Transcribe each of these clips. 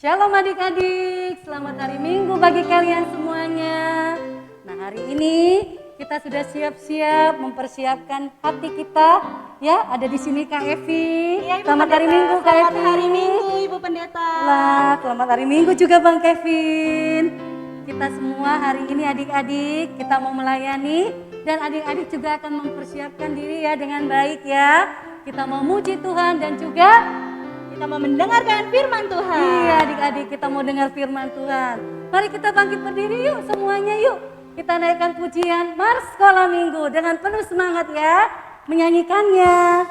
Shalom adik-adik, selamat hari Minggu bagi kalian semuanya. Nah, hari ini kita sudah siap-siap mempersiapkan hati kita. Ya, ada di sini Kak Evi. Iya, Selamat hari Minggu Kak Evi. Selamat hari Minggu Ibu Pendeta. Lah, selamat hari Minggu juga Bang Kevin. Kita semua hari ini adik-adik kita mau melayani dan adik-adik juga akan mempersiapkan diri ya dengan baik ya. Kita mau muji Tuhan dan juga kita mau mendengarkan firman Tuhan. iya adik-adik kita mau dengar firman Tuhan. Mari kita bangkit berdiri yuk semuanya yuk. Kita naikkan pujian Mars Sekolah Minggu dengan penuh semangat ya menyanyikannya.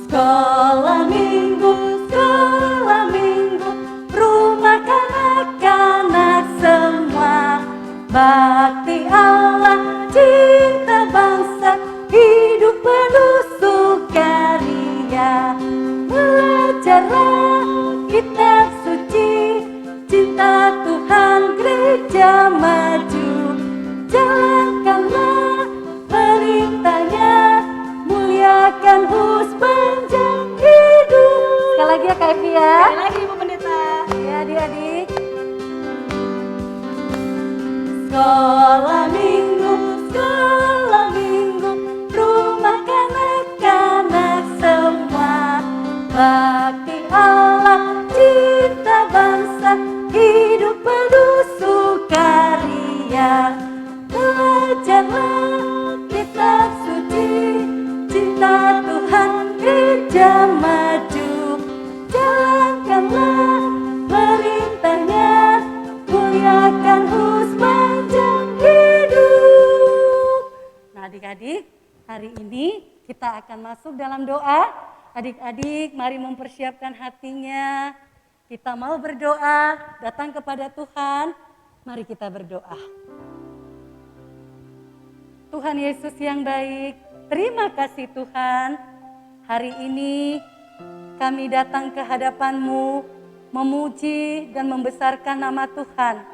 Sekolah Minggu, sekolah Minggu, rumah kanak-kanak semua. Bakti Allah, cinta bangsa, hidup penuh sukaria. Belajarlah kitab suci, cinta Tuhan gereja maju. Jalankanlah perintahnya, muliakan sepanjang hidup. Sekali lagi ya Kak Evi ya. Sekali lagi Ibu Pendeta. Ya adik-adik. Sekolah Minggu, rumah kanak-kanak semua. Bakti Allah, cinta bangsa, hidup penuh sukaria. Belajarlah kitab suci, cinta Tuhan gereja maju. Jalankanlah perintahnya, muliakan sepanjang hidup. Nah adik-adik, hari ini kita akan masuk dalam doa. Adik-adik mari mempersiapkan hatinya. Kita mau berdoa, datang kepada Tuhan. Mari kita berdoa. Tuhan Yesus yang baik, terima kasih Tuhan. Hari ini kami datang ke hadapan-Mu, memuji dan membesarkan nama Tuhan.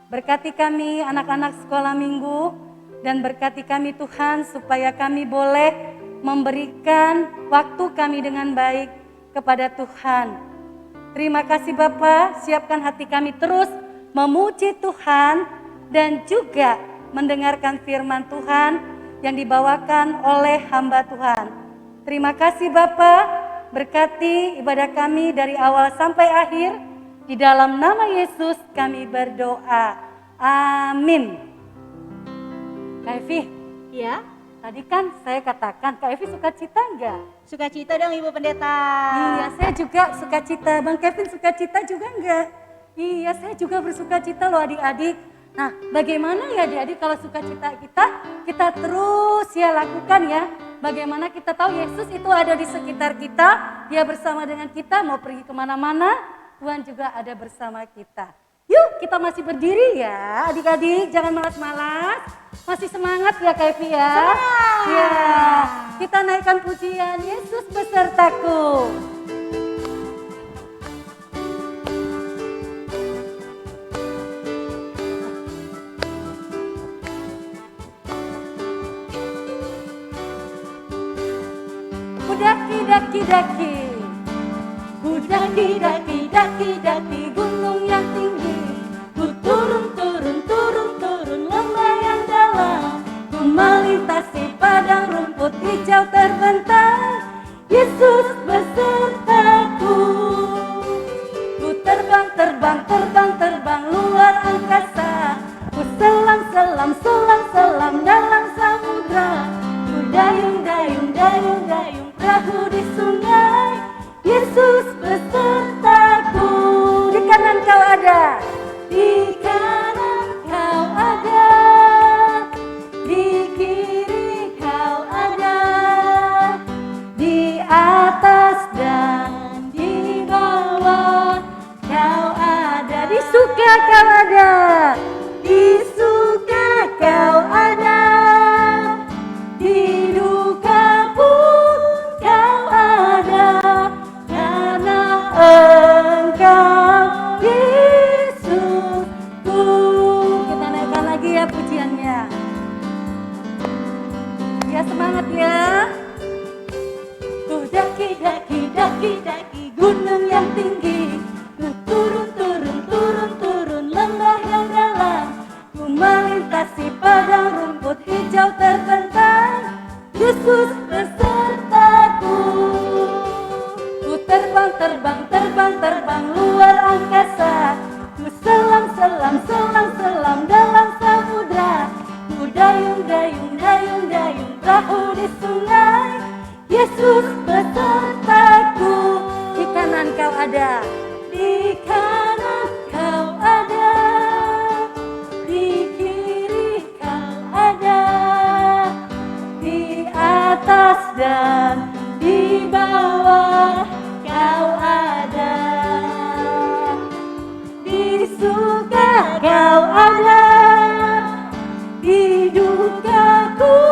Berkati kami anak-anak sekolah minggu, dan berkati kami Tuhan supaya kami boleh memberikan waktu kami dengan baik kepada Tuhan. Terima kasih Bapa, siapkan hati kami terus memuji Tuhan dan juga mendengarkan firman Tuhan yang dibawakan oleh hamba Tuhan. Terima kasih Bapa, berkati ibadah kami dari awal sampai akhir. Di dalam nama Yesus kami berdoa. Amin. Kak Evi, Iya, tadi kan saya katakan Kak Evi sukacita enggak? sukacita dong Ibu Pendeta. Iya, saya juga sukacita. Bang Kevin sukacita juga enggak? Iya, saya juga bersukacita loh adik-adik. Nah, bagaimana ya adik-adik kalau sukacita kita terus ya lakukan ya. Bagaimana kita tahu Yesus itu ada di sekitar kita, Dia bersama dengan kita, mau pergi kemana-mana, Tuhan juga ada bersama kita. Yuk kita masih berdiri ya adik-adik, jangan malas-malas, masih semangat ya Kak Evi ya. Semangat. Ya, kita naikkan pujian Yesus besertaku. Daki-daki-daki, ku daki-daki-daki-daki gunung yang tinggi, ku turun-turun lembah yang dalam, ku melintasi padang rumput hijau terbentang, Yesus besertaku. Ku terbang luar angkasa, ku selam dalam samudra, ku dayung perahu di sungai, Yesus besertaku. Di kanan kau ada, di kanan kau ada, di kiri kau ada, di atas dan di bawah kau ada, di suka kau ada, di suka kau ada, di duka pun kau ada, karena Engkau Yesus ku terbang, terbang, terbang, terbang luar angkasa. Ku selam, selam, selam, selam dalam samudra. Ku dayung, dayung, dayung, dayung perahu di sungai. Yesus besertaku, di kanan kau ada, di kanan kau ada, di kiri kau ada, di atas dan di bawah kau ada, di suka kau ada, di dukaku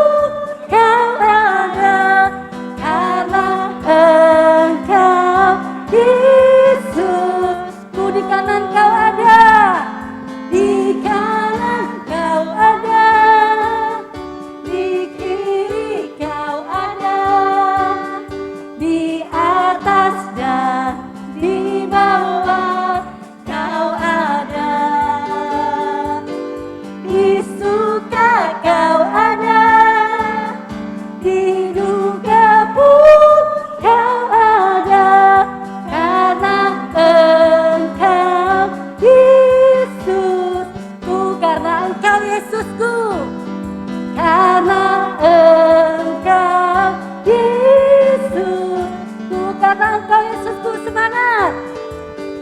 kau ada, karena Engkau Yesus. Ku di kanan kau ada, di kanan kau ada, di kiri kau ada, di atas dan di bawah kau ada, di suka kau ada, di duka pun kau ada, karena Engkau Yesusku, karena Engkau Yesusku, karena Engkau Yesusku, karena Engkau Yesusku, semangat,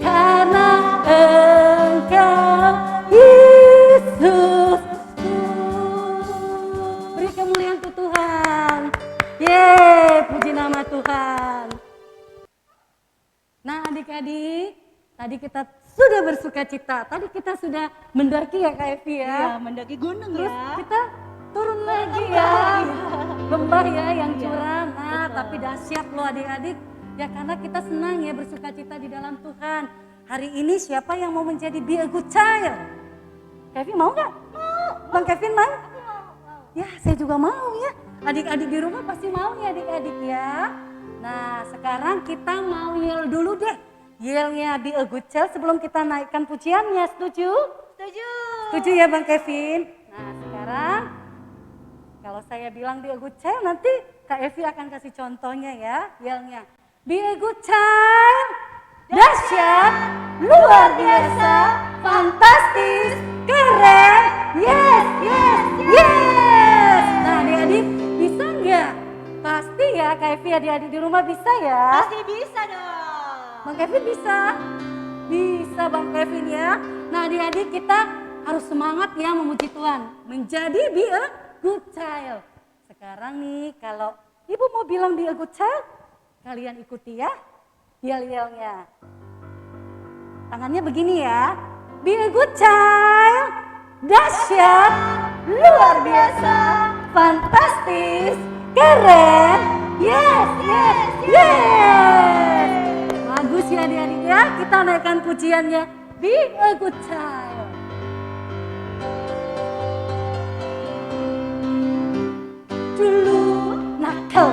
karena Engkau Yesusku. Beri kemuliaan untuk Tuhan. Yeay, puji nama Tuhan. Nah adik-adik, tadi kita sudah bersuka cita, tadi kita sudah mendaki ya Kak Evi ya. Iya, mendaki gunung Terus ya. kita turun lagi ya, lembah ya yang curam. Nah betul. tapi dahsyat loh adik-adik, ya karena kita senang ya bersuka cita di dalam Tuhan. Hari ini siapa yang mau menjadi be a good child? Kevin mau nggak? Mau. Bang Kevin mau? Ya saya juga mau ya. Adik-adik di rumah pasti mau ya adik-adik ya. Nah sekarang kita mau yel dulu deh. Yelnya be a good child sebelum kita naikkan pujiannya, setuju? Setuju. Setuju ya Bang Kevin? Nah sekarang kalau saya bilang be a good child nanti Kak Evi akan kasih contohnya ya yelnya. Be a good child, dahsyat, luar biasa, fantastis, keren, yes, yes, yes. Nah adik-adik bisa nggak? Pasti ya Kak Evi adik-adik di rumah bisa ya? Pasti bisa dong. Bang Kevin bisa? Bisa Bang Kevin ya. Nah adik-adik kita harus semangat ya memuji Tuhan. Menjadi be a good child. Sekarang nih kalau ibu mau bilang be a good child, kalian ikuti ya yel-yelnya. Tangannya begini ya. Be a good child, dahsyat, luar biasa, fantastis, keren, yes, yes, yes. Bagus ya adik-adik ya, kita naikkan pujiannya. Be a good child. Dulu nakal,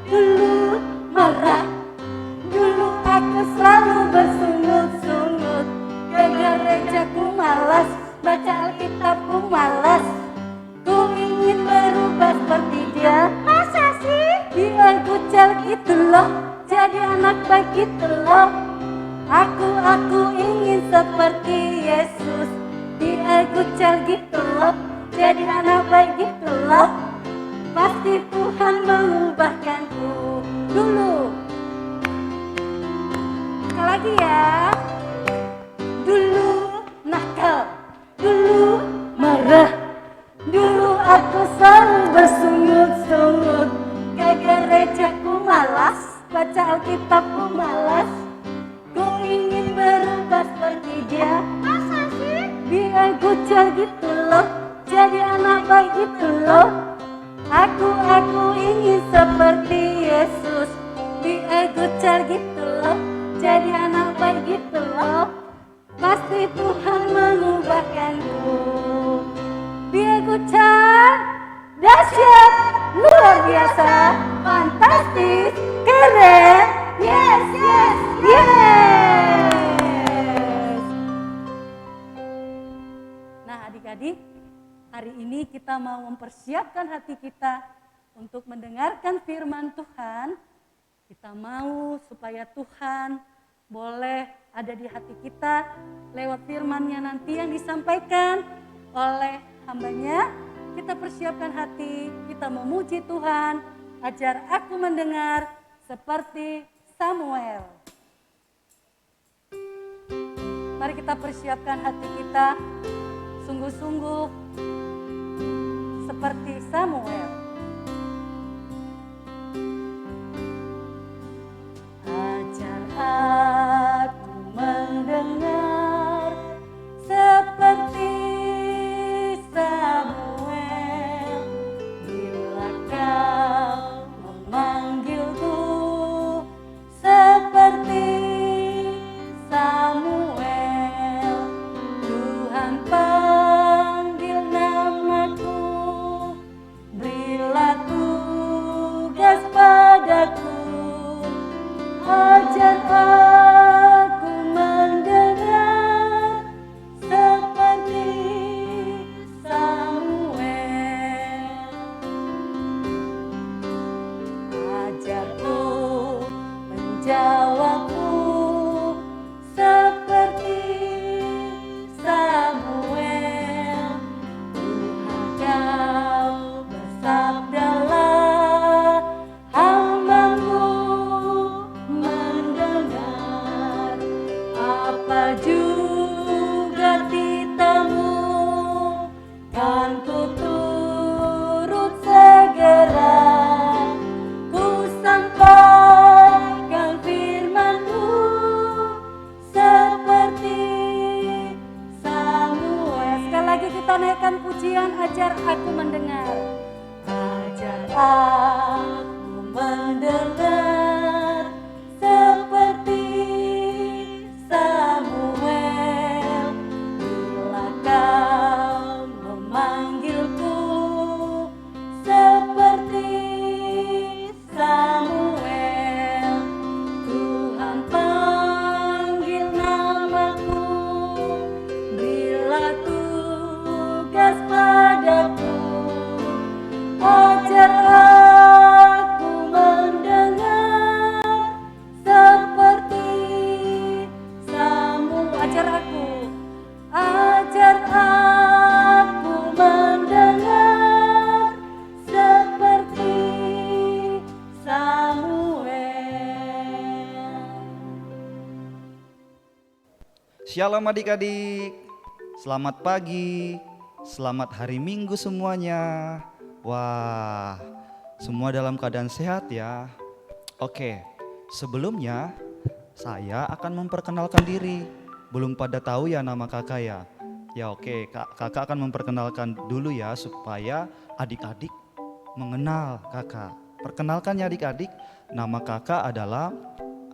dulu marah, dulu aku selalu bersungut-sungut. Ke gerejaku malas, baca Alkitabku malas. Ku ingin berubah seperti dia. Masa sih? Be a good child gitu loh, jadi anak baik gitu loh. Aku ingin seperti Yesus. Be a good child gitu loh, jadi anak baik gitu loh. Pasti Tuhan mengubahkanku. Dulu sekali lagi ya. Dulu nakal, dulu marah, dulu aku selalu bersungut-sungut. Ke gerejaku malas, baca Alkitabku malas. Ku ingin berubah seperti dia. Masa sih? Biar kucel gitu loh, jadi anak baik gitu loh. Aku ingin seperti Yesus. Biar kucel gitu loh, jadi anak baik gitu loh. Pasti Tuhan mengubahkanku. Biar kucel, dahsyat, luar biasa, fantastis, keren, yes, yes, yes. Nah adik-adik, hari ini kita mau mempersiapkan hati kita untuk mendengarkan firman Tuhan. Kita mau supaya Tuhan boleh ada di hati kita lewat firman-Nya nanti yang disampaikan oleh hamba-Nya. Kita persiapkan hati, kita memuji Tuhan, ajar aku mendengar seperti Samuel. Mari kita persiapkan hati kita sungguh-sungguh seperti Samuel. Ajar aku mendengar seperti Samuel, bila kau memanggilku seperti Samuel. Tuhan panggil namaku, berilah tugas padaku. Ajar aku mendengar seperti Samuel. Ajarku menjawabku seperti Samuel. Tuhan kau bersabdalah, hamba-Mu mendengar. Apa juga titah-Mu, kan ku turut segera. Ku sampaikan firman-Mu seperti Samuel. Sekali lagi kita naikkan pujian, ajar aku mendengar. Ajar aku mendengar seperti Samuel. Bila kau memanggilku seperti Samuel. Tuhan panggil namaku, berilah tugas padaku. Ajar aku mendengar seperti Samuel. Ajar aku mendengar seperti Samuel. Shalom adik-adik, selamat pagi, selamat hari Minggu semuanya. Wah, semua dalam keadaan sehat ya. Oke, sebelumnya saya akan memperkenalkan diri. Belum pada tahu ya nama kakak ya? Ya oke, kakak akan memperkenalkan dulu ya supaya adik-adik mengenal kakak. Perkenalkan ya adik-adik, nama kakak adalah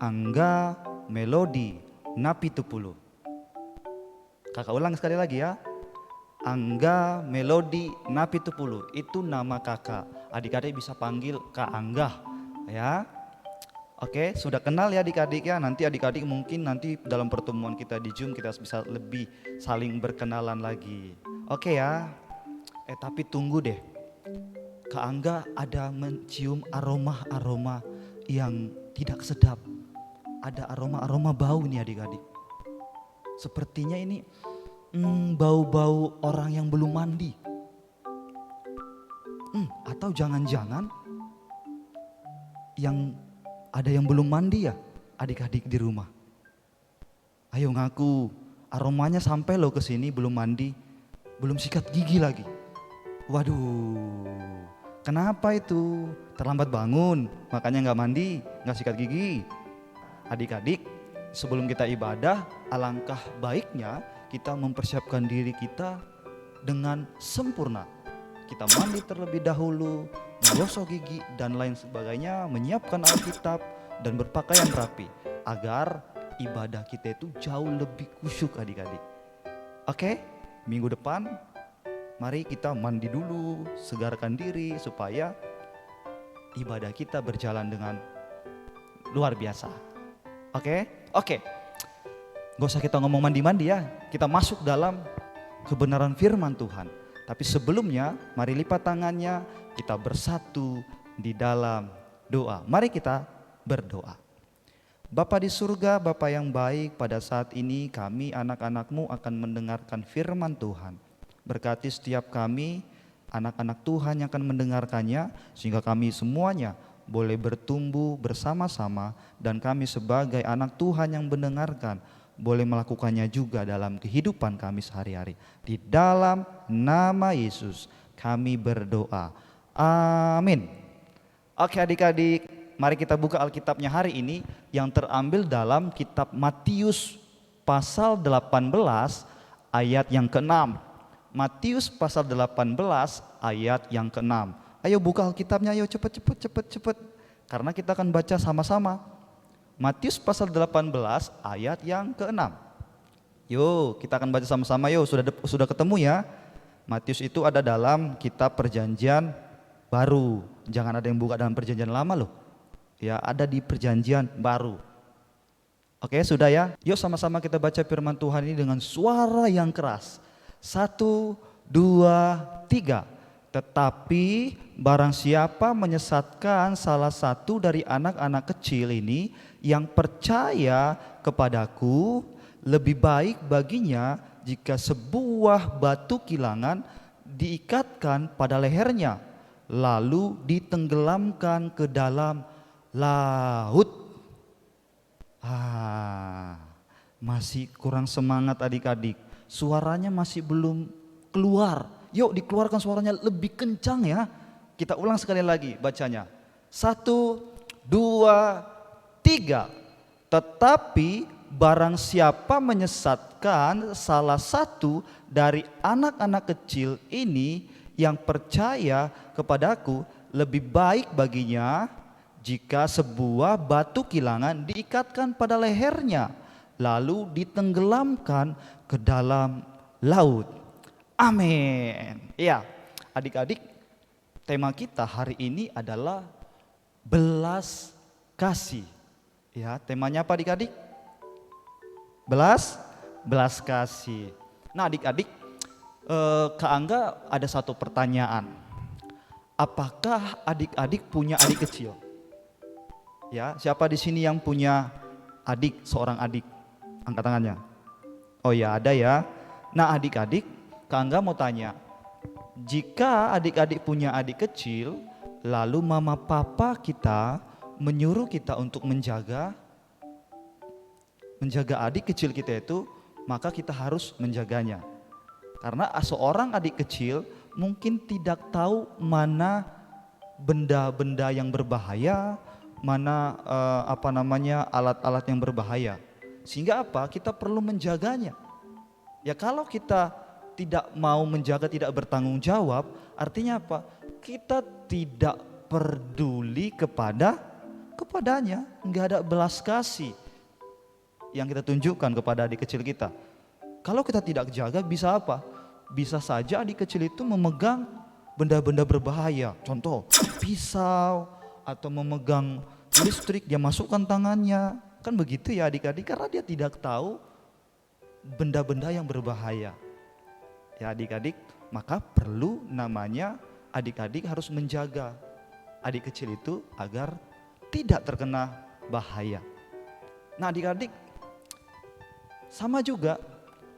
Angga Melody Napitupulu. Kakak ulang sekali lagi ya. Angga Melody Napitupulu, itu nama kakak. Adik-adik bisa panggil Kak Angga ya. Oke, sudah kenal ya adik-adik ya. Nanti adik-adik mungkin nanti dalam pertemuan kita di Zoom kita bisa lebih saling berkenalan lagi. Oke ya. Tapi tunggu deh. Kak Angga ada mencium aroma-aroma yang tidak sedap. Ada aroma-aroma bau nih adik-adik. Sepertinya ini bau-bau orang yang belum mandi. Atau jangan-jangan yang ada yang belum mandi ya adik-adik di rumah. Ayo ngaku, aromanya sampai lo ke sini belum mandi, belum sikat gigi lagi. Waduh, kenapa itu? Terlambat bangun, makanya nggak mandi, nggak sikat gigi. Adik-adik, sebelum kita ibadah, alangkah baiknya kita mempersiapkan diri kita dengan sempurna. Kita mandi terlebih dahulu, menggosok gigi dan lain sebagainya, menyiapkan Alkitab dan berpakaian rapi agar ibadah kita itu jauh lebih khusyuk adik-adik. Oke, minggu depan mari kita mandi dulu, segarkan diri supaya ibadah kita berjalan dengan luar biasa. Oke. Gak usah kita ngomong mandi-mandi ya, kita masuk dalam kebenaran firman Tuhan. Tapi sebelumnya mari lipat tangannya, kita bersatu di dalam doa. Mari kita berdoa. Bapa di surga, Bapa yang baik, pada saat ini kami anak-anak-Mu akan mendengarkan firman Tuhan. Berkati setiap kami, anak-anak Tuhan yang akan mendengarkannya, sehingga kami semuanya boleh bertumbuh bersama-sama, dan kami sebagai anak Tuhan yang mendengarkan boleh melakukannya juga dalam kehidupan kami sehari-hari. Di dalam nama Yesus kami berdoa. Amin. Oke adik-adik, mari kita buka Alkitabnya hari ini yang terambil dalam kitab Matius pasal 18 ayat yang ke-6. Matius pasal 18 ayat yang ke-6. Ayo buka Alkitabnya, ayo cepet. Karena kita akan baca sama-sama. Matius pasal 18 ayat yang ke-6. Yuk kita akan baca sama-sama yuk, sudah ketemu ya. Matius itu ada dalam kitab Perjanjian Baru. Jangan ada yang buka dalam Perjanjian Lama loh. Ya, ada di Perjanjian Baru. Oke, sudah ya. Yuk sama-sama kita baca firman Tuhan ini dengan suara yang keras. 1, 2, 3. Tetapi barang siapa menyesatkan salah satu dari anak-anak kecil ini yang percaya kepadaku, lebih baik baginya jika sebuah batu kilangan diikatkan pada lehernya, lalu ditenggelamkan ke dalam laut. Masih kurang semangat adik-adik. Suaranya masih belum keluar. Yuk dikeluarkan suaranya lebih kencang ya. Kita ulang sekali lagi bacanya. 1, 2, 3. Tetapi barang siapa menyesatkan salah satu dari anak-anak kecil ini yang percaya kepadaku, lebih baik baginya jika sebuah batu kilangan diikatkan pada lehernya, lalu ditenggelamkan ke dalam laut. Amin. Ya, adik-adik, tema kita hari ini adalah belas kasih. Ya, temanya apa adik-adik? Belas kasih. Nah adik-adik, Kak Angga ada satu pertanyaan. Apakah adik-adik punya adik kecil? Ya, siapa di sini yang punya adik, seorang adik? Angkat tangannya. Oh ya, ada ya. Nah adik-adik, Kak Angga mau tanya, jika adik-adik punya adik kecil, lalu mama papa kita menyuruh kita untuk menjaga adik kecil kita itu, maka kita harus menjaganya. Karena seorang adik kecil mungkin tidak tahu mana benda-benda yang berbahaya, mana alat-alat yang berbahaya. Sehingga apa? Kita perlu menjaganya. Ya kalau kita tidak mau menjaga, tidak bertanggung jawab, artinya apa? Kita tidak peduli kepadanya, nggak ada belas kasih yang kita tunjukkan kepada adik kecil kita. Kalau kita tidak jaga, bisa apa? Bisa saja adik kecil itu memegang benda-benda berbahaya, contoh pisau atau memegang listrik, dia masukkan tangannya, kan begitu ya adik-adik, karena dia tidak tahu benda-benda yang berbahaya. Ya adik-adik, maka perlu namanya adik-adik harus menjaga adik kecil itu agar tidak terkena bahaya. Nah adik-adik, sama juga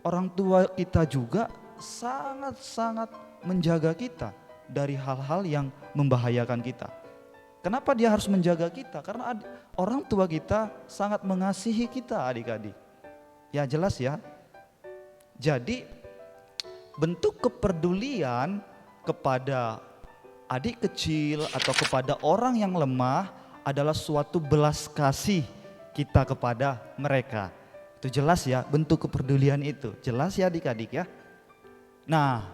orang tua kita juga sangat-sangat menjaga kita dari hal-hal yang membahayakan kita. Kenapa dia harus menjaga kita? Karena orang tua kita sangat mengasihi kita adik-adik. Ya jelas ya. Jadi bentuk kepedulian kepada adik kecil atau kepada orang yang lemah adalah suatu belas kasih kita kepada mereka. Itu jelas ya, bentuk kepedulian itu. Jelas ya adik-adik ya. Nah,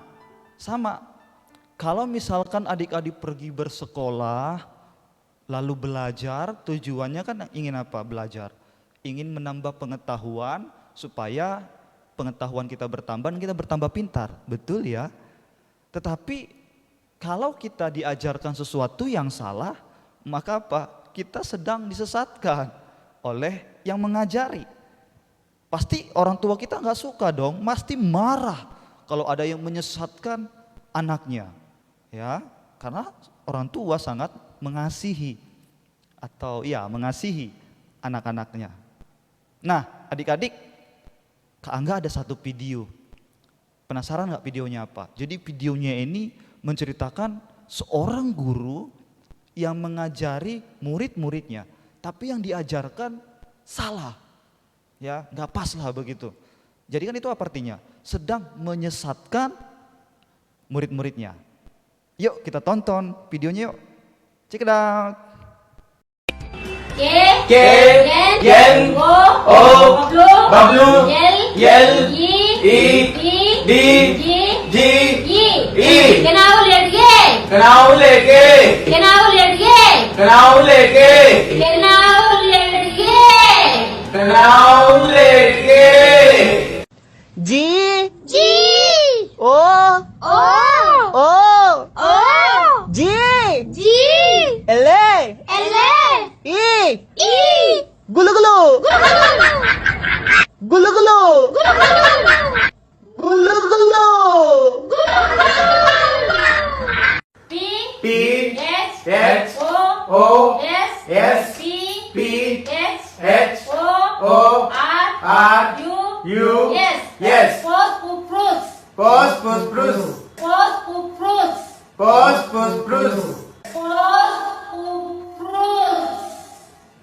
sama kalau misalkan adik-adik pergi bersekolah lalu belajar, tujuannya kan ingin apa? Belajar. Ingin menambah pengetahuan supaya pengetahuan kita bertambah dan kita bertambah pintar, betul ya. Tetapi kalau kita diajarkan sesuatu yang salah, maka apa? Kita sedang disesatkan oleh yang mengajari. Pasti orang tua kita nggak suka dong, pasti marah kalau ada yang menyesatkan anaknya, ya. Karena orang tua sangat mengasihi atau ya mengasihi anak-anaknya. Nah, adik-adik, Kak Angga ada satu video. Penasaran nggak videonya apa? Jadi videonya ini menceritakan seorang guru yang mengajari murid-muridnya, tapi yang diajarkan salah, ya nggak pas lah begitu. Jadi kan itu apa artinya? Sedang menyesatkan murid-muridnya. Yuk kita tonton videonya yuk. Check it out. Yen, O, Bablu, Yel, I, Di, I. Kenau lege. Kenau lege, Kenau lege. kenau lege, Kenau lege. kenau lege. G G. O O. O O. G G. L L. I I. Gulu gulu Gulu gulu Gulu gulu P. P, S. H, O. O, S. S, P. P, H. H, O. O, R. R, U. U, Yes. yes. Pospupus. Pos, pos, prus, Pospupus. pos, pos, prus, Pospupus.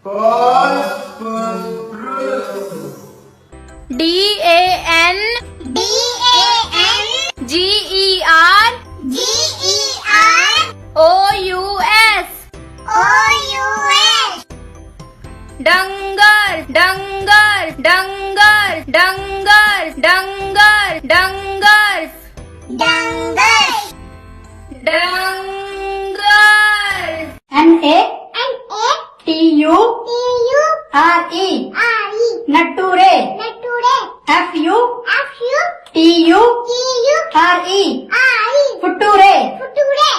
pos, pos, prus. DAN GER OUS Danggar Danggar Danggar Danggar Danggar Danggar Danggar NATURE Nature FUTURE Future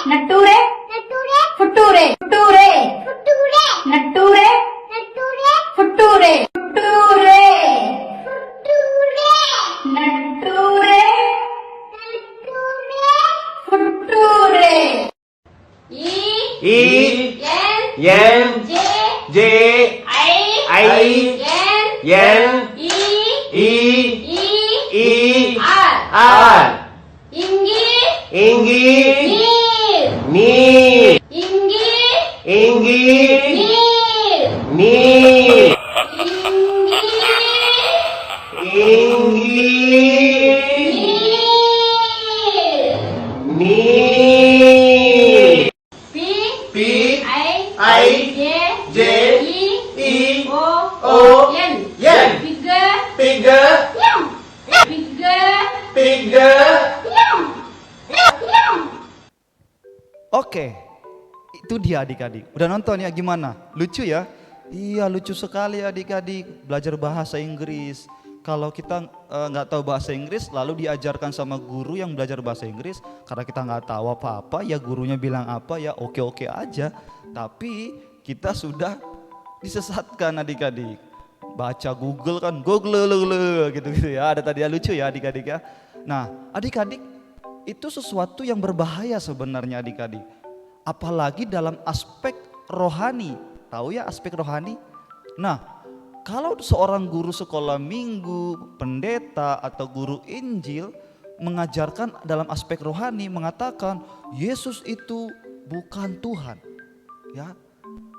Nature Future Future Nature Future Future Nature Future E, Yen, J, I, Yen, I, R, Inggi, Ni, Inggi, Ni, Inggi, Ni. P, I, J, E, O, Yen. Figure, Oke, itu dia adik-adik. Udah nonton ya gimana? Lucu ya? Iya lucu sekali adik-adik belajar bahasa Inggris. Kalau kita nggak tahu bahasa Inggris lalu diajarkan sama guru yang belajar bahasa Inggris, karena kita nggak tahu apa-apa ya gurunya bilang apa ya oke-oke aja. Tapi kita sudah disesatkan adik-adik. Baca Google kan Google gitu ya. Ada tadi ya lucu ya adik-adik ya. Nah adik-adik itu sesuatu yang berbahaya sebenarnya adik-adik. Apalagi dalam aspek rohani. Tahu ya aspek rohani? Nah kalau seorang guru sekolah minggu, pendeta atau guru Injil mengajarkan dalam aspek rohani mengatakan Yesus itu bukan Tuhan. Ya,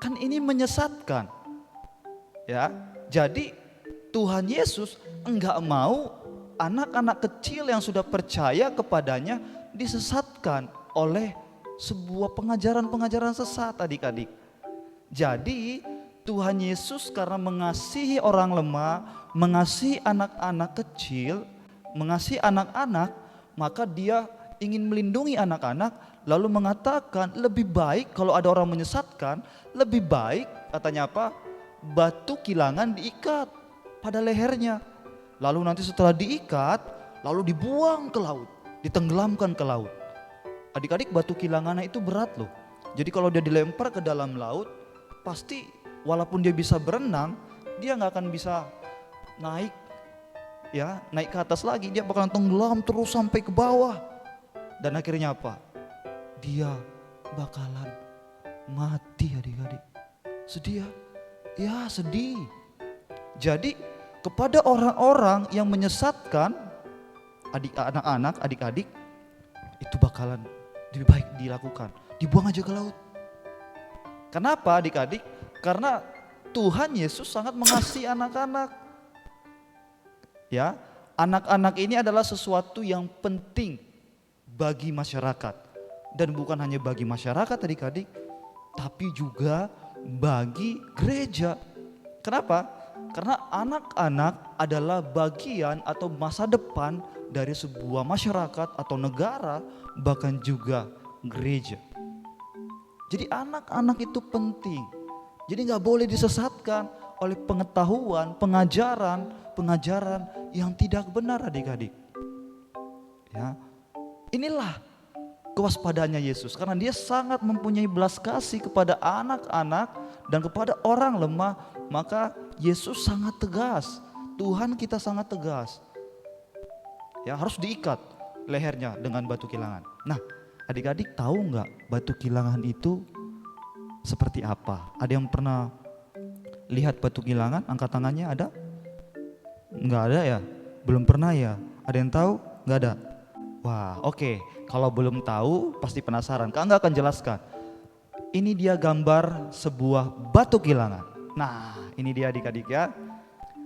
kan ini menyesatkan. Ya, jadi Tuhan Yesus enggak mau anak-anak kecil yang sudah percaya kepadanya disesatkan oleh sebuah pengajaran-pengajaran sesat adik-adik. Jadi Tuhan Yesus karena mengasihi orang lemah, mengasihi anak-anak kecil, mengasihi anak-anak, maka dia ingin melindungi anak-anak, lalu mengatakan lebih baik kalau ada orang menyesatkan, lebih baik katanya apa? Batu kilangan diikat pada lehernya. Lalu nanti setelah diikat, lalu dibuang ke laut, ditenggelamkan ke laut. Adik-adik batu kilangannya itu berat loh. Jadi kalau dia dilempar ke dalam laut, pasti walaupun dia bisa berenang, dia nggak akan bisa naik ke atas lagi. Dia bakalan tenggelam terus sampai ke bawah. Dan akhirnya apa? Dia bakalan mati adik-adik. Sedih ya? Ya sedih. Jadi kepada orang-orang yang menyesatkan anak-anak, adik-adik, itu bakalan lebih baik dilakukan. Dibuang aja ke laut. Kenapa adik-adik? Karena Tuhan Yesus sangat mengasihi anak-anak. Ya, anak-anak ini adalah sesuatu yang penting bagi masyarakat. Dan bukan hanya bagi masyarakat adik-adik, tapi juga bagi gereja. Kenapa? Karena anak-anak adalah bagian atau masa depan dari sebuah masyarakat atau negara, bahkan juga gereja. Jadi anak-anak itu penting. Jadi gak boleh disesatkan oleh pengetahuan, pengajaran yang tidak benar adik-adik. Ya, inilah kewaspadaannya Yesus, karena dia sangat mempunyai belas kasih kepada anak-anak dan kepada orang lemah. Maka Yesus sangat tegas, Tuhan kita sangat tegas. Ya, harus diikat lehernya dengan batu kilangan. Nah, adik-adik tahu nggak batu kilangan itu seperti apa? Ada yang pernah lihat batu kilangan? Angkat tangannya, ada? Nggak ada ya? Belum pernah ya? Ada yang tahu? Nggak ada? Wah, oke. Kalau belum tahu pasti penasaran. Kak Angga akan jelaskan. Ini dia gambar sebuah batu kilangan. Nah, ini dia adik-adik ya.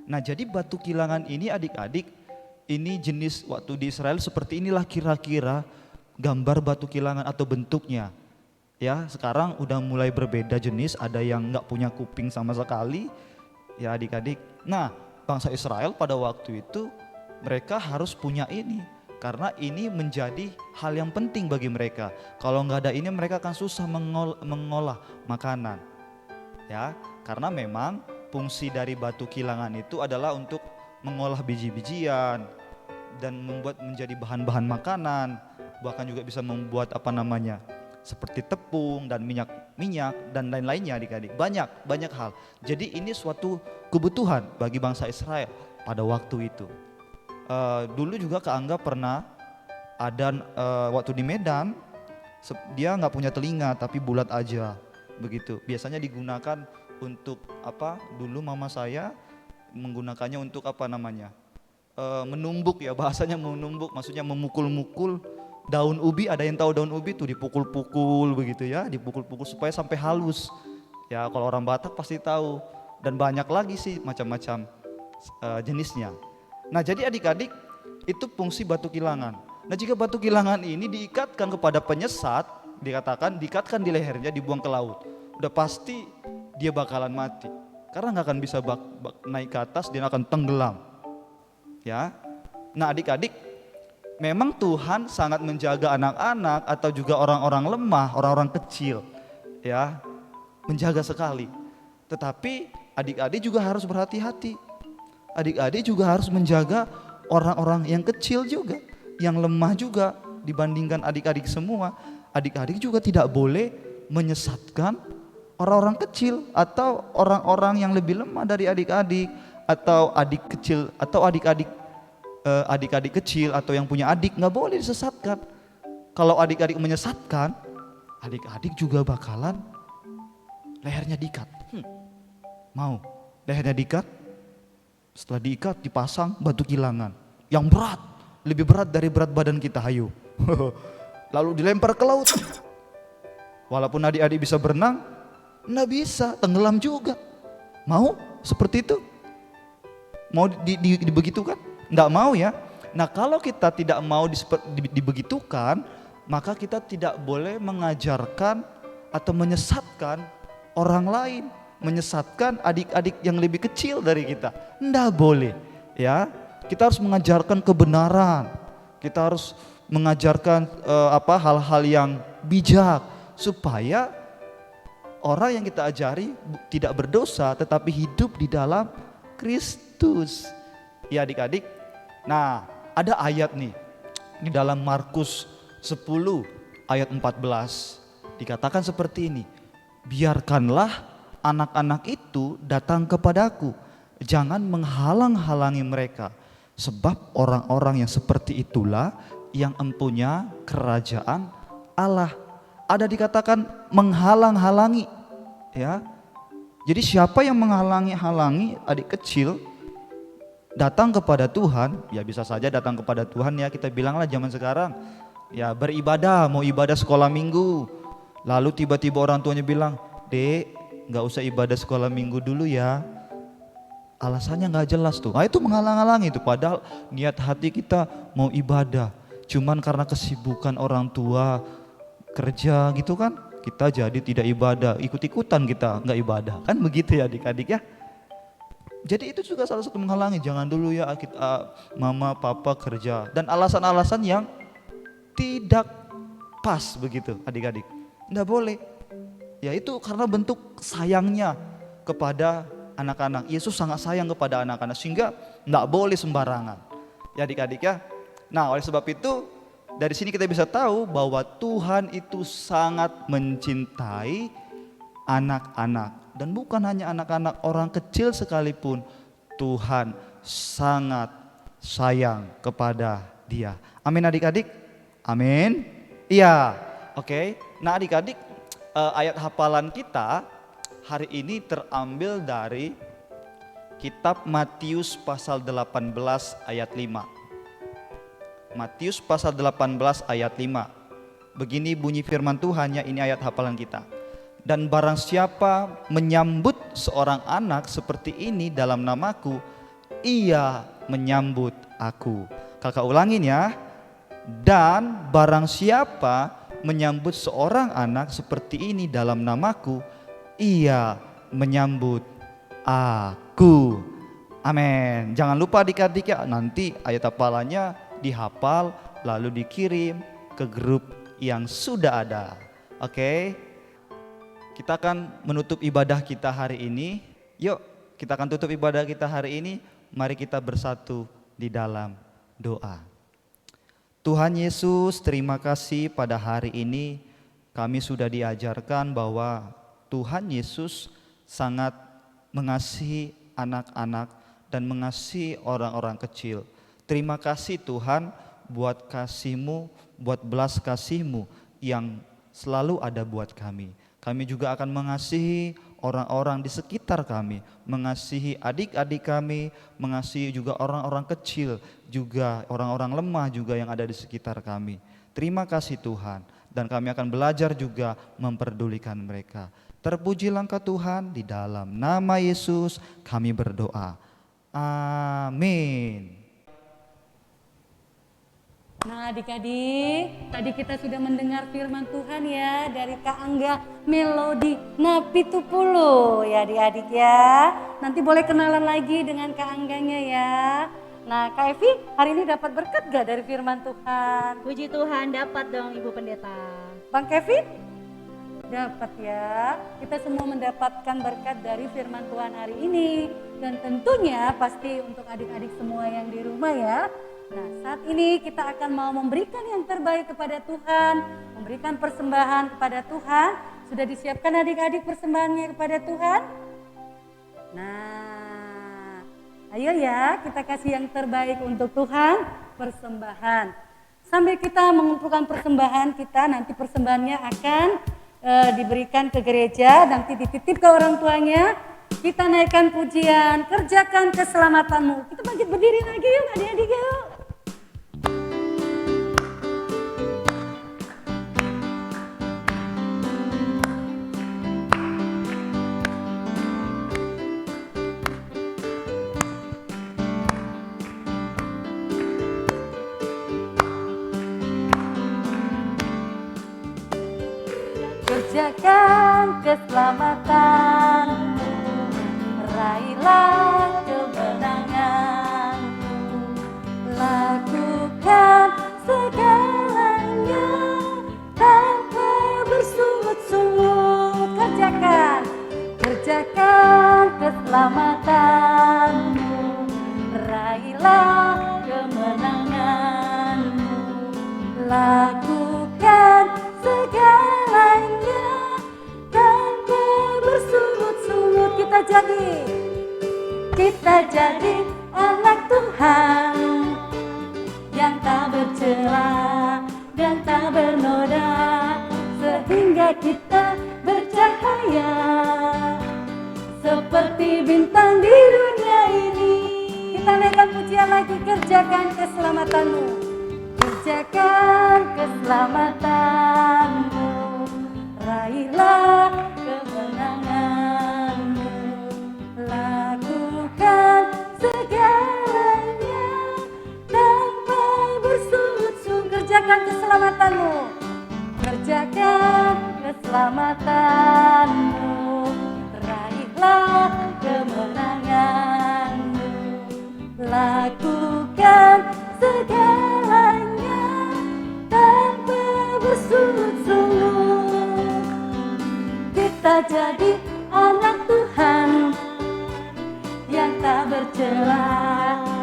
Nah, jadi batu kilangan ini adik-adik, ini jenis waktu di Israel seperti inilah kira-kira gambar batu kilangan atau bentuknya. Ya, sekarang udah mulai berbeda jenis, ada yang nggak punya kuping sama sekali. Ya adik-adik. Nah, bangsa Israel pada waktu itu mereka harus punya ini. Karena ini menjadi hal yang penting bagi mereka. Kalau nggak ada ini mereka akan susah mengolah makanan. Ya, karena memang fungsi dari batu kilangan itu adalah untuk mengolah biji-bijian dan membuat menjadi bahan-bahan makanan. Bahkan juga bisa membuat seperti tepung dan minyak dan lain-lainnya adik-adik. Banyak hal. Jadi ini suatu kebutuhan bagi bangsa Israel pada waktu itu. Dulu juga Kak Angga pernah ada waktu di Medan, dia nggak punya telinga tapi bulat aja begitu. Biasanya digunakan untuk apa? Dulu mama saya menggunakannya untuk menumbuk ya, bahasanya menumbuk, maksudnya memukul-mukul daun ubi. Ada yang tahu daun ubi tuh dipukul-pukul begitu ya, dipukul-pukul supaya sampai halus. Ya kalau orang Batak pasti tahu, dan banyak lagi sih macam-macam jenisnya. Nah jadi adik-adik, itu fungsi batu kilangan. Nah jika batu kilangan ini diikatkan kepada penyesat, dikatakan diikatkan di lehernya, dibuang ke laut, udah pasti dia bakalan mati. Karena gak akan bisa naik ke atas, dia akan tenggelam. Ya, nah adik-adik, memang Tuhan sangat menjaga anak-anak atau juga orang-orang lemah, orang-orang kecil, ya, menjaga sekali. Tetapi adik-adik juga harus berhati-hati. Adik-adik juga harus menjaga orang-orang yang kecil juga, yang lemah juga dibandingkan adik-adik semua. Adik-adik juga tidak boleh menyesatkan orang-orang kecil atau orang-orang yang lebih lemah dari adik-adik, atau adik kecil atau adik-adik kecil atau yang punya adik, nggak boleh disesatkan. Kalau adik-adik menyesatkan, adik-adik juga bakalan lehernya diikat. Mau lehernya diikat? Setelah diikat dipasang batu kilangan yang berat, lebih berat dari berat badan kita, hayu. Lalu dilempar ke laut. Walaupun adik-adik bisa berenang, nggak bisa, tenggelam juga. Mau seperti itu? Mau dibegitukan? Nggak mau ya. Nah kalau kita tidak mau dibegitukan, maka kita tidak boleh mengajarkan atau menyesatkan orang lain, menyesatkan adik-adik yang lebih kecil dari kita. Nggak boleh ya. Kita harus mengajarkan kebenaran, kita harus mengajarkan hal-hal yang bijak, supaya orang yang kita ajari tidak berdosa tetapi hidup di dalam Kristus. Ya adik-adik. Nah, ada ayat nih di dalam Markus 10 ayat 14. Dikatakan seperti ini. Biarkanlah anak-anak itu datang kepadaku. Jangan menghalang-halangi mereka. Sebab orang-orang yang seperti itulah yang empunya kerajaan Allah. Ada dikatakan menghalang-halangi, ya. Jadi siapa yang menghalangi adik kecil datang kepada Tuhan, ya bisa saja datang kepada Tuhan ya, kita bilanglah zaman sekarang, ya beribadah, mau ibadah sekolah minggu. Lalu tiba-tiba orang tuanya bilang, "Dek, gak usah ibadah sekolah minggu dulu ya." Alasannya gak jelas tuh. Nah itu menghalang-halangi itu, padahal niat hati kita mau ibadah. Cuman karena kesibukan orang tua, kerja gitu kan, kita jadi tidak ibadah, ikut-ikutan kita nggak ibadah, kan begitu ya adik-adik ya. Jadi itu juga salah satu menghalangi, jangan dulu ya kita mama papa kerja, dan alasan-alasan yang tidak pas begitu adik-adik, nggak boleh. Ya itu karena bentuk sayangnya kepada anak-anak. Yesus sangat sayang kepada anak-anak sehingga nggak boleh sembarangan ya adik-adik ya. Nah oleh sebab itu dari sini kita bisa tahu bahwa Tuhan itu sangat mencintai anak-anak. Dan bukan hanya anak-anak, orang kecil sekalipun Tuhan sangat sayang kepada dia. Amin adik-adik? Amin? Iya, oke. Nah adik-adik, ayat hafalan kita hari ini terambil dari kitab Matius pasal 18 ayat 5. Matius pasal 18 ayat 5. Begini bunyi firman Tuhan ya, ini ayat hafalan kita. Dan barang siapa menyambut seorang anak seperti ini dalam namaku, ia menyambut aku. Kakak ulangin ya. Dan barang siapa menyambut seorang anak seperti ini dalam namaku, ia menyambut aku. Amin. Jangan lupa adik-adik ya, nanti ayat hafalannya dihafal lalu dikirim ke grup yang sudah ada. Oke. Kita akan menutup ibadah kita hari ini. Yuk, kita akan tutup ibadah kita hari ini. Mari kita bersatu di dalam doa. Tuhan Yesus, terima kasih pada hari ini kami sudah diajarkan bahwa Tuhan Yesus sangat mengasihi anak-anak dan mengasihi orang-orang kecil. Terima kasih Tuhan buat kasih-Mu, buat belas kasih-Mu yang selalu ada buat kami. Kami juga akan mengasihi orang-orang di sekitar kami, mengasihi adik-adik kami, mengasihi juga orang-orang kecil, juga orang-orang lemah juga yang ada di sekitar kami. Terima kasih Tuhan, dan kami akan belajar juga memperdulikan mereka. Terpujilah Engkau Tuhan, di dalam nama Yesus kami berdoa. Amin. Nah adik-adik, tadi kita sudah mendengar firman Tuhan ya dari Kak Angga Melodi Napitupulu ya adik-adik ya. Nanti boleh kenalan lagi dengan Kak Angganya ya. Nah Kak Evi, hari ini dapat berkat gak dari firman Tuhan? Puji Tuhan, dapat dong Ibu Pendeta. Bang Kevin? Dapat ya. Kita semua mendapatkan berkat dari firman Tuhan hari ini. Dan tentunya pasti untuk adik-adik semua yang di rumah ya. Nah saat ini kita akan mau memberikan yang terbaik kepada Tuhan, memberikan persembahan kepada Tuhan. Sudah disiapkan adik-adik persembahannya kepada Tuhan? Nah ayo ya kita kasih yang terbaik untuk Tuhan, persembahan. Sambil kita mengumpulkan persembahan kita, nanti persembahannya akan diberikan ke gereja, nanti dititip ke orang tuanya. Kita naikkan pujian, kerjakan keselamatanmu. Kita bangkit berdiri lagi yuk adik-adik yuk. Kerjakan keselamatanmu, raihlah kemenanganmu, lakukan segalanya tanpa bersungut-sungut. Kerjakan keselamatanmu, raihlah kemenanganmu, lakukan segalanya tanpa bersungut-sungut. Kita jadi anak Tuhan yang tak bercela dan tak bernoda, sehingga kita bercahaya bintang di dunia ini. Kita naikkan pujian lagi, kerjakan keselamatanmu. Kerjakan keselamatanmu, raihlah kemenanganmu. Lakukan segalanya tanpa bersungut-sungut. Kerjakan keselamatanmu. Kerjakan keselamatanmu, raihlah kemenanganmu. Lakukan segalanya tanpa bersungut-sungut. Kita jadi anak Tuhan yang tak bercela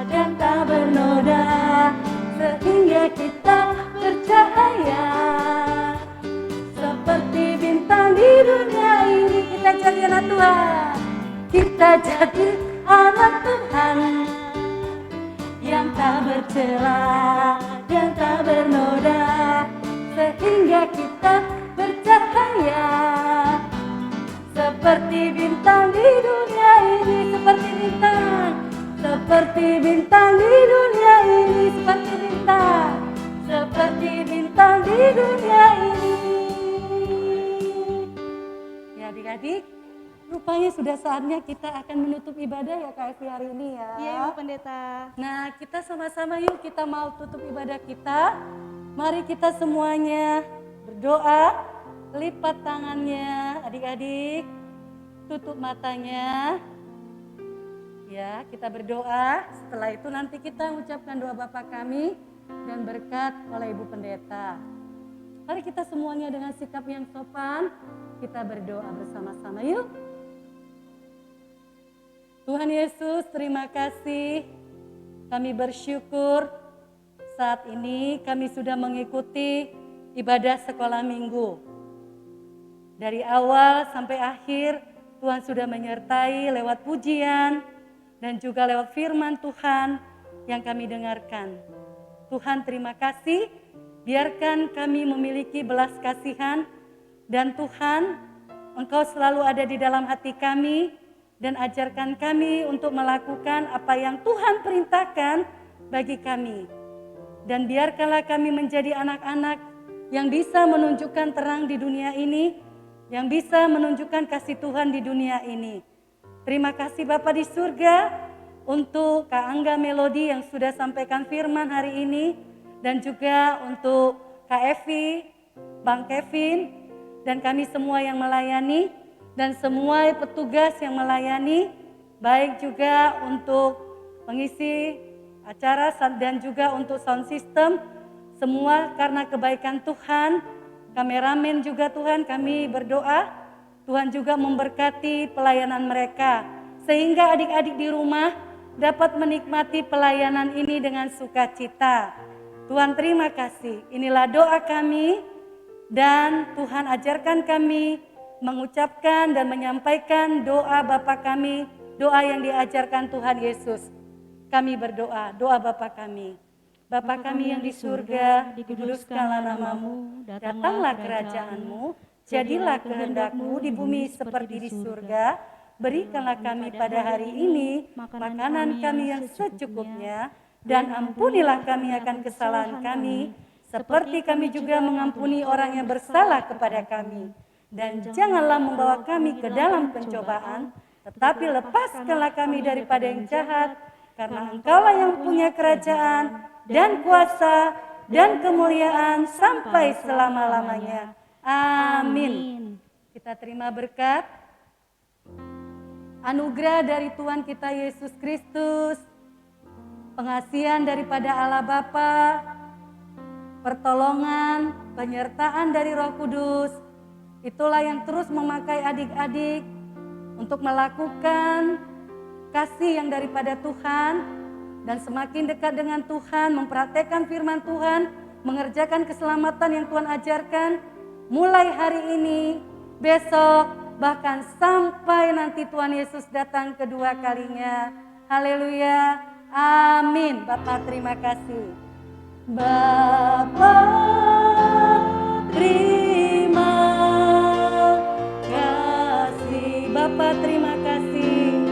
dan tak bernoda, sehingga kita bercahaya seperti bintang di dunia ini. Kita jadi anak Tuhan. Kita jadi anak Tuhan yang tak bercela dan tak bernoda, sehingga kita bercahaya seperti bintang di dunia ini. Seperti bintang, seperti bintang di dunia ini. Seperti bintang, seperti bintang di dunia ini. Ya adik-adik, rupanya sudah saatnya kita akan menutup ibadah ya Kak Evi hari ini ya. Iya Ibu Pendeta. Nah kita sama-sama yuk kita mau tutup ibadah kita. Mari kita semuanya berdoa, lipat tangannya adik-adik, tutup matanya. Ya kita berdoa, setelah itu nanti kita mengucapkan doa Bapa kami dan berkat oleh Ibu Pendeta. Mari kita semuanya dengan sikap yang sopan, kita berdoa bersama-sama yuk. Tuhan Yesus, terima kasih. Kami bersyukur saat ini kami sudah mengikuti ibadah sekolah minggu. Dari awal sampai akhir Tuhan sudah menyertai lewat pujian dan juga lewat firman Tuhan yang kami dengarkan. Tuhan terima kasih, biarkan kami memiliki belas kasihan dan Tuhan Engkau selalu ada di dalam hati kami. Dan ajarkan kami untuk melakukan apa yang Tuhan perintahkan bagi kami. Dan biarkanlah kami menjadi anak-anak yang bisa menunjukkan terang di dunia ini, yang bisa menunjukkan kasih Tuhan di dunia ini. Terima kasih Bapa di surga untuk Kak Angga Melodi yang sudah sampaikan firman hari ini, dan juga untuk Kak Evi, Bang Kevin, dan kami semua yang melayani, dan semua petugas yang melayani, baik juga untuk pengisi acara dan juga untuk sound system, semua karena kebaikan Tuhan. Kameramen juga Tuhan, kami berdoa Tuhan juga memberkati pelayanan mereka, sehingga adik-adik di rumah dapat menikmati pelayanan ini dengan sukacita. Tuhan terima kasih, inilah doa kami, dan Tuhan ajarkan kami mengucapkan dan menyampaikan doa Bapa kami, doa yang diajarkan Tuhan Yesus. Kami berdoa, doa Bapa kami. Bapa kami yang di surga, dikuduskanlah namamu, datanglah kerajaanmu, jadilah kehendak-Mu di bumi seperti di surga. Berikanlah kami pada hari ini makanan kami yang secukupnya, dan ampunilah kami akan kesalahan kami, seperti kami juga mengampuni orang yang bersalah kepada kami. Dan janganlah membawa kami ke dalam pencobaan, tetapi lepaskanlah kami daripada yang jahat, karena Engkaulah yang punya kerajaan dan kuasa dan kemuliaan sampai selama-lamanya. Amin. Kita terima berkat, anugerah dari Tuhan kita Yesus Kristus, pengasihan daripada Allah Bapa, pertolongan, penyertaan dari Roh Kudus. Itulah yang terus memakai adik-adik untuk melakukan kasih yang daripada Tuhan, dan semakin dekat dengan Tuhan, mempraktekkan firman Tuhan, mengerjakan keselamatan yang Tuhan ajarkan, mulai hari ini, besok, bahkan sampai nanti Tuhan Yesus datang kedua kalinya. Haleluya, amin. Bapak terima kasih. Bapa terima kasih, Bapa terima kasih,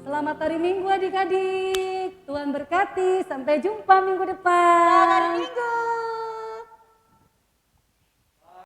Selamat hari Minggu adik-adik. Tuhan berkati. Sampai jumpa minggu depan. Selamat hari Minggu.